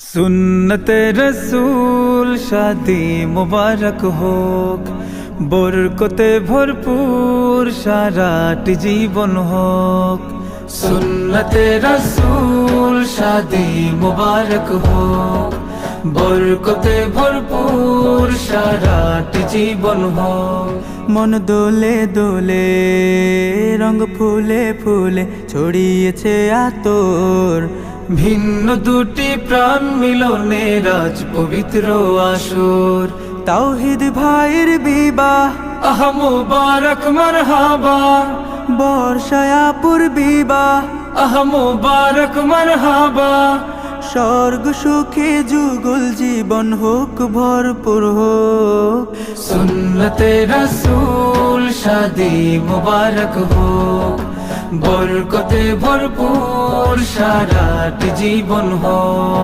सुन्नते रसूल शादी मुबारक होक, बरकते भरपूर साराटी जीवन होक। सुन्नते रसूल शादी मुबारक होक, बरकते भरपूर साराटी जीवन होक। मन दोले दोले रंग फुले फुले ছড়িয়েছে আতর, ভিন্ন দুটি প্রাণ মিলনে রাজ পবিত্র আসর। তাওহীদ ভাইয়ের বিবাহ আহ মুবারক মারহাবা, বর্ষায়াপুর বিবাহ আহ মুবারক মারহাবা। স্বর্গ সুখে যুগল জীবন হোক ভরপুর হোক। সুন্নতে রাসূল শাদি মুবারক হোক, বরকতে ভরপুর সারাটি জীবন হোক।